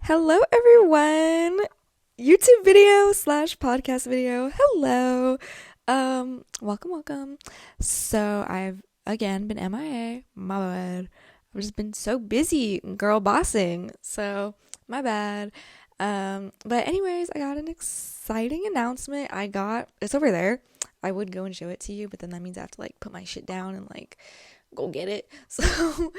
Hello, everyone. YouTube video slash podcast video. Hello. Welcome. So I've again been MIA. My bad. I've just been so busy girl bossing. So my bad. But anyways, I got an exciting announcement. It's over there. I would go and show it to you, but then that means I have to like put my shit down and like go get it. So,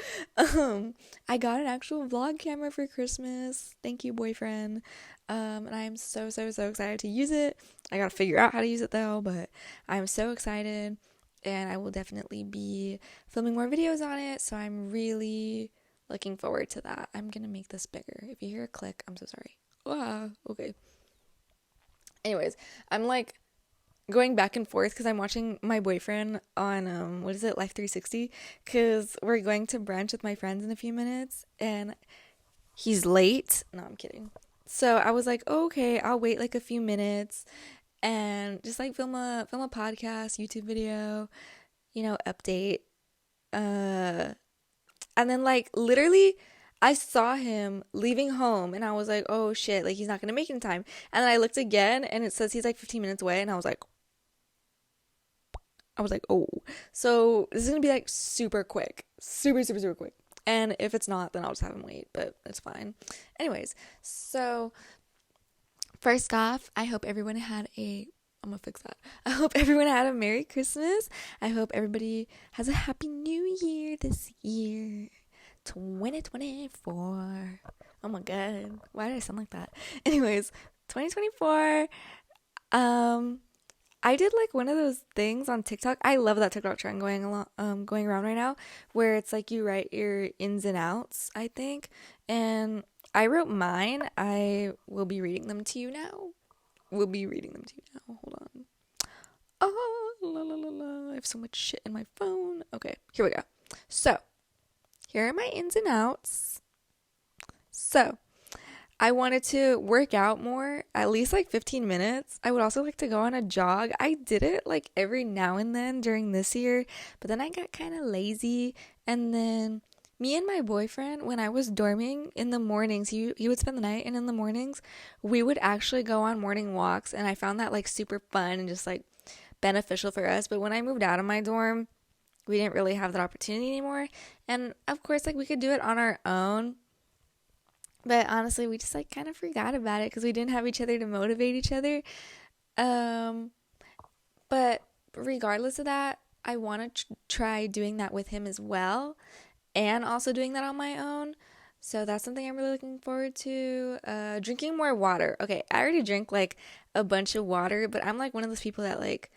I got an actual vlog camera for Christmas. Thank you, boyfriend. And I'm so excited to use it. I gotta figure out how to use it though, but I'm so excited and I will definitely be filming more videos on it. So I'm really looking forward to that. I'm gonna make this bigger. If you hear a click, I'm so sorry. Okay. Anyways, I'm like going back and forth because I'm watching my boyfriend on what is it, Life 360, because we're going to brunch with my friends in a few minutes and he's late. No, I'm kidding. So I was like, oh, okay, I'll wait like a few minutes and just like film a podcast, YouTube video, update. And then like literally I saw him leaving home and I was like, oh shit, like he's not gonna make it in time. And then I looked again and it says he's like 15 minutes away and I was like, oh. So this is gonna be like super quick. Super quick. And if it's not, then I'll just have him wait, but it's fine. Anyways, so first off, I hope everyone had a I'm gonna fix that. I hope everyone had a Merry Christmas. I hope everybody has a Happy New Year this year. 2024. Oh my god. Why did I sound like that? Anyways, 2024. I did like one of those things on TikTok. I love that TikTok trend going around right now, where it's like you write your ins and outs, I think. And I wrote mine. I will be reading them to you now. Hold on. Oh, la la la la. I have so much shit in my phone. Okay, here we go. So, here are my ins and outs. So, I wanted to work out more, at least like 15 minutes. I would also like to go on a jog. I did it like every now and then during this year, but then I got kind of lazy. And then me and my boyfriend, when I was dorming in the mornings, he would spend the night, and in the mornings, we would actually go on morning walks. And I found that like super fun and just like beneficial for us. But when I moved out of my dorm, we didn't really have that opportunity anymore. And of course, like we could do it on our own. But honestly, we just like kind of forgot about it because we didn't have each other to motivate each other. Um, but regardless of that, I want to try doing that with him as well, and also doing that on my own. So that's something I'm really looking forward to. Drinking more water. Okay, I already drink like a bunch of water, but I'm like one of those people that like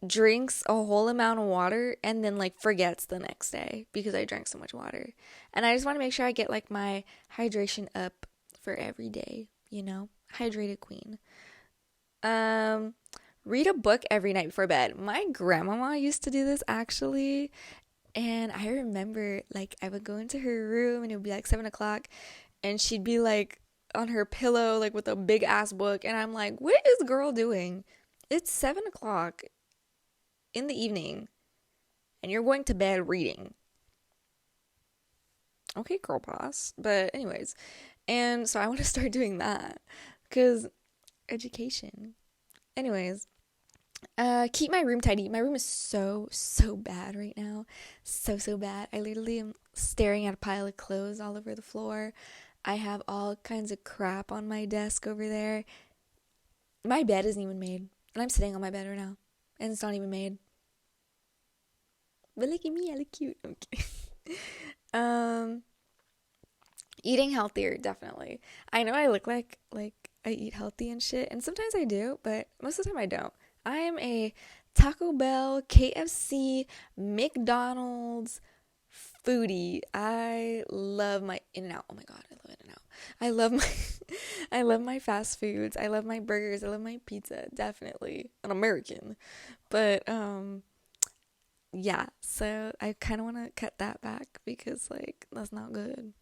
drinks a whole amount of water and then like forgets the next day because I drank so much water. And I just want to make sure I get like my hydration up for every day, Hydrated queen. Read a book every night before bed. My grandmama used to do this actually. And I remember like I would go into her room and it would be like 7 o'clock and she'd be like on her pillow, like with a big ass book. And I'm like, what is girl doing? It's 7 o'clock in the evening and you're going to bed reading. Okay, girl boss. But anyways, and so I want to start doing that because education. Anyways, keep my room tidy. My room is so bad right now. So bad. I literally am staring at a pile of clothes all over the floor. I have all kinds of crap on my desk over there. My bed isn't even made. And I'm sitting on my bed right now. And it's not even made. But look at me, I look cute. I'm kidding. Eating healthier, definitely. I know I look like I eat healthy and shit, and sometimes I do, but most of the time I don't. I am a Taco Bell, KFC, McDonald's foodie. I love my In-N-Out. Oh my god, I love In-N-Out. I love my I love my fast foods. I love my burgers. I love my pizza. Definitely an American. But yeah, so I kind of want to cut that back because like that's not good.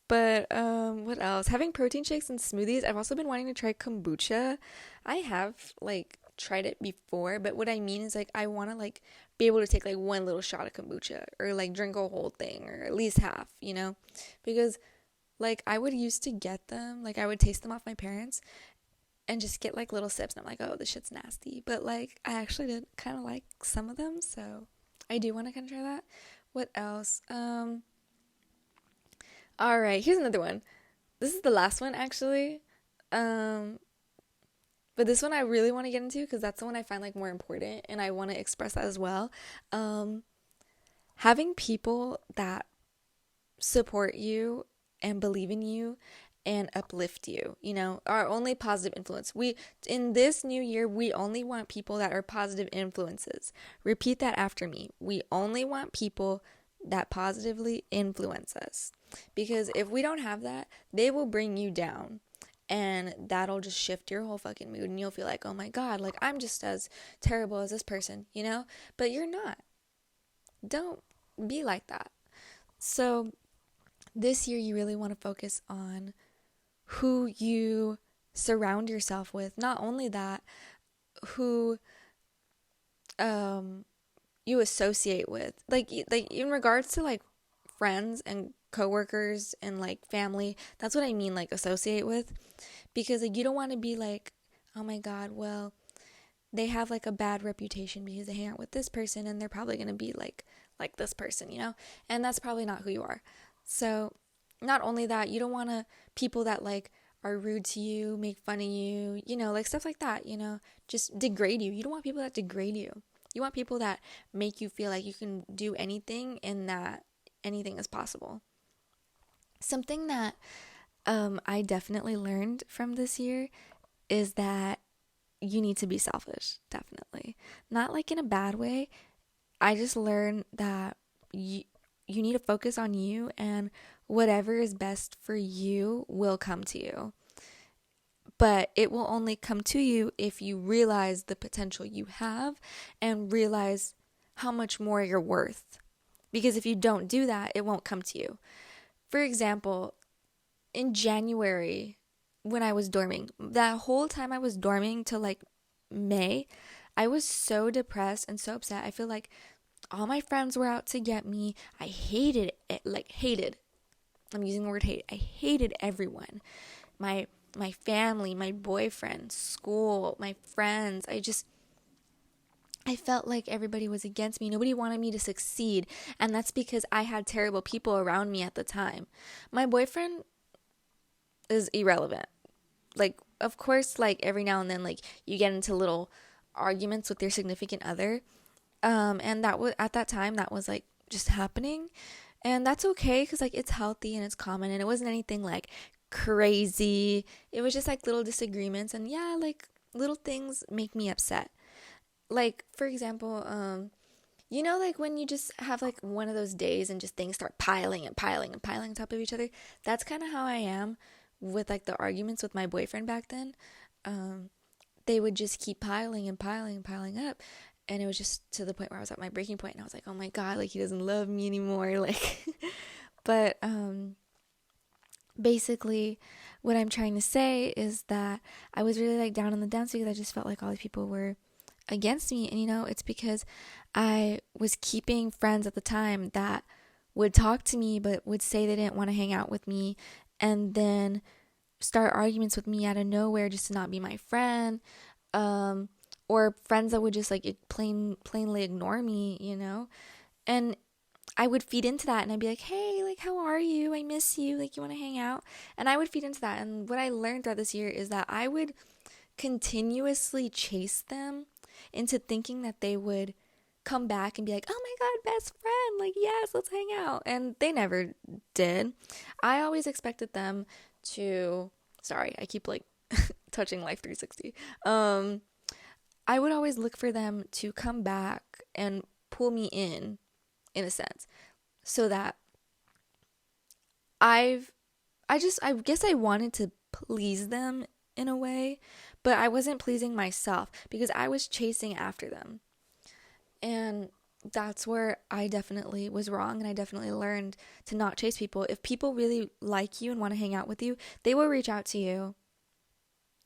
But what else? Having protein shakes and smoothies. I've also been wanting to try kombucha. I have like tried it before, but what I mean is like I want to like be able to take like one little shot of kombucha or like drink a whole thing or at least half, because Like, I would used to get them, like, I would taste them off my parents and just get like little sips. And I'm like, oh, this shit's nasty. But like, I actually did kind of like some of them. So I do want to kind of try that. What else? All right, here's another one. This is the last one, actually. Um, but this one I really want to get into because that's the one I find like more important and I want to express that as well. Um, Having people that support you and believe in you and uplift you, are only positive influence. We in this new year, we only want people that are positive influences. Repeat that after me. We only want people that positively influence us. Because if we don't have that, they will bring you down. And that'll just shift your whole fucking mood and you'll feel like, "Oh my god, like I'm just as terrible as this person." But you're not. Don't be like that. So, this year you really want to focus on who you surround yourself with. Not only that, who you associate with. Like in regards to like friends and coworkers and like family, that's what I mean, like associate with. Because like you don't want to be like, oh my god, well, they have like a bad reputation because they hang out with this person and they're probably going to be like this person. And that's probably not who you are. So not only that, you don't want to people that like are rude to you, make fun of you, like stuff like that, just degrade you. You don't want people that degrade you. You want people that make you feel like you can do anything and that anything is possible. Something that I definitely learned from this year is that you need to be selfish, definitely. Not like in a bad way. I just learned that you need to focus on you and whatever is best for you will come to you. But it will only come to you if you realize the potential you have and realize how much more you're worth. Because if you don't do that, it won't come to you. For example, in January, when I was dorming, that whole time I was dorming till like May, I was so depressed and so upset. I feel like all my friends were out to get me. I hated it, like hated. I'm using the word hate. I hated everyone. My family, my boyfriend, school, my friends. I felt like everybody was against me. Nobody wanted me to succeed. And that's because I had terrible people around me at the time. My boyfriend is irrelevant. Like, of course, like every now and then, like you get into little arguments with your significant other. And that was at that time that was like just happening. And that's okay because like it's healthy and it's common and it wasn't anything like crazy. It was just like little disagreements and yeah, like little things make me upset. Like for example, like when you just have like one of those days and just things start piling and piling and piling on top of each other. That's kind of how I am with like the arguments with my boyfriend back then. They would just keep piling and piling and piling up. And it was just to the point where I was at my breaking point and I was like, oh my God, like he doesn't love me anymore. Like, but basically what I'm trying to say is that I was really like down in the dumps because I just felt like all these people were against me. And it's because I was keeping friends at the time that would talk to me but would say they didn't want to hang out with me and then start arguments with me out of nowhere just to not be my friend. Or friends that would just like plainly ignore me. And I would feed into that and I'd be like, hey, like, how are you? I miss you. Like, you want to hang out? And I would feed into that. And what I learned throughout this year is that I would continuously chase them into thinking that they would come back and be like, oh my God, best friend. Like, yes, let's hang out. And they never did. I always expected them to, sorry, I keep like touching Life 360. I would always look for them to come back and pull me in a sense, so that I guess I wanted to please them in a way, but I wasn't pleasing myself because I was chasing after them. And that's where I definitely was wrong and I definitely learned to not chase people. If people really like you and want to hang out with you, they will reach out to you.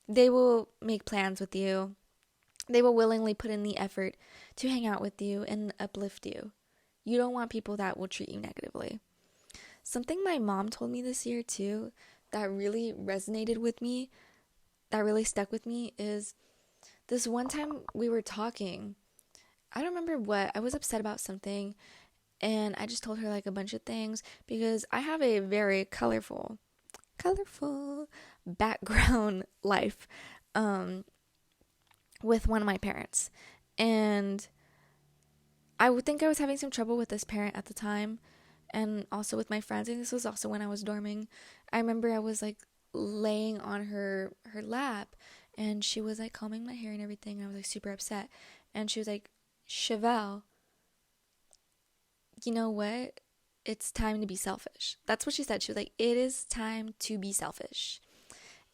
They will make plans with you. They will willingly put in the effort to hang out with you and uplift you. You don't want people that will treat you negatively. Something my mom told me this year too that really resonated with me, that really stuck with me is this one time we were talking. I don't remember what. I was upset about something and I just told her like a bunch of things because I have a very colorful background life with one of my parents. And I would think I was having some trouble with this parent at the time and also with my friends. And this was also when I was dorming. I remember I was like laying on her lap and she was like combing my hair and everything. And I was like super upset. And she was like, Chevelle, you know what? It's time to be selfish. That's what she said. She was like, it is time to be selfish.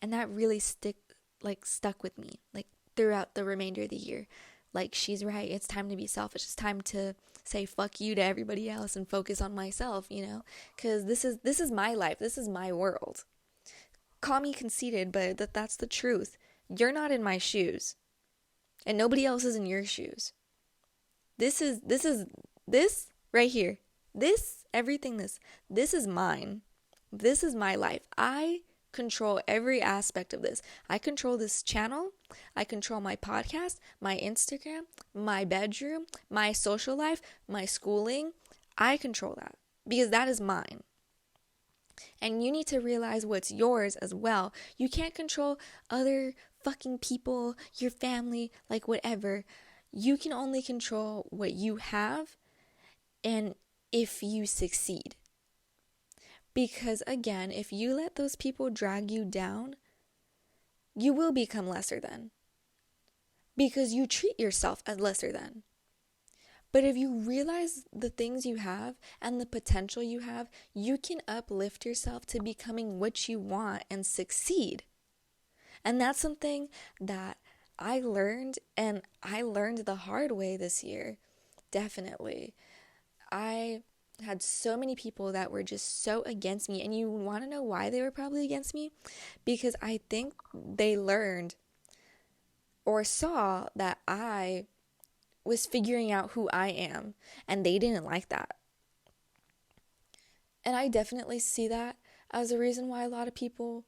And that really stuck with me like throughout the remainder of the year. Like, she's right. It's time to be selfish. It's time to say fuck you to everybody else and focus on myself, you know? Cuz this is my life. This is my world. Call me conceited, but that's the truth. You're not in my shoes. And nobody else is in your shoes. This right here. This is mine. This is my life. I control every aspect of this. I control this channel. I control my podcast, my Instagram, my bedroom, my social life, my schooling. I control that because that is mine. And you need to realize what's yours as well. You can't control other fucking people, your family, like whatever. You can only control what you have and if you succeed. Because again, if you let those people drag you down, you will become lesser than. Because you treat yourself as lesser than. But if you realize the things you have and the potential you have, you can uplift yourself to becoming what you want and succeed. And that's something that I learned, and I learned the hard way this year. Definitely. I had so many people that were just so against me. And you want to know why they were probably against me? Because I think they learned or saw that I was figuring out who I am. And they didn't like that. And I definitely see that as a reason why a lot of people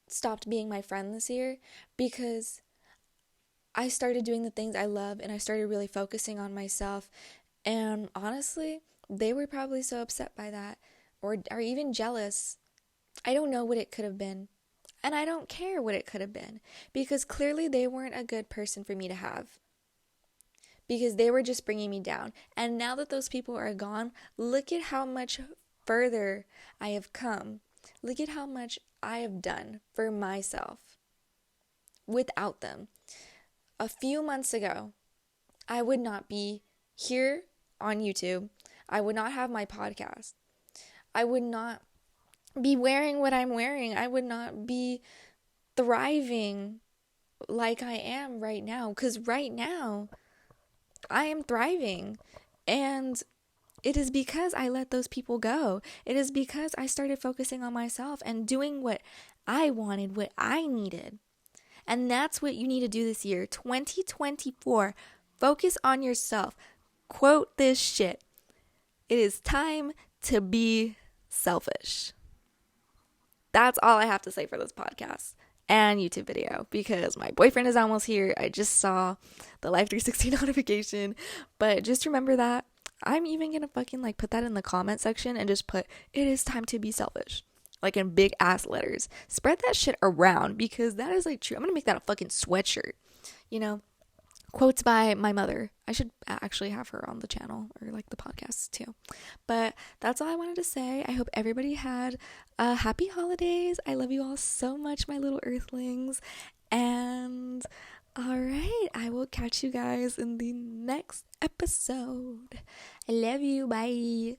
stopped being my friend this year. Because I started doing the things I love and I started really focusing on myself. And honestly, they were probably so upset by that or even jealous. I don't know what it could have been. And I don't care what it could have been because clearly they weren't a good person for me to have because they were just bringing me down. And now that those people are gone, look at how much further I have come. Look at how much I have done for myself without them. A few months ago, I would not be here on YouTube. I would not have my podcast. I would not be wearing what I'm wearing. I would not be thriving like I am right now. Because right now, I am thriving. And it is because I let those people go. It is because I started focusing on myself and doing what I wanted, what I needed. And that's what you need to do this year. 2024. Focus on yourself. Quote this shit. It is time to be selfish. That's all I have to say for this podcast and YouTube video because my boyfriend is almost here. I just saw the Life 360 notification. But just remember that. I'm even going to fucking like put that in the comment section and just put, it is time to be selfish. Like in big ass letters. Spread that shit around because that is like true. I'm going to make that a fucking sweatshirt. You know? Quotes by my mother. I should actually have her on the channel or like the podcast too. But that's all I wanted to say. I hope everybody had happy holidays. I love you all so much, my little earthlings. And all right, I will catch you guys in the next episode. I love you. Bye.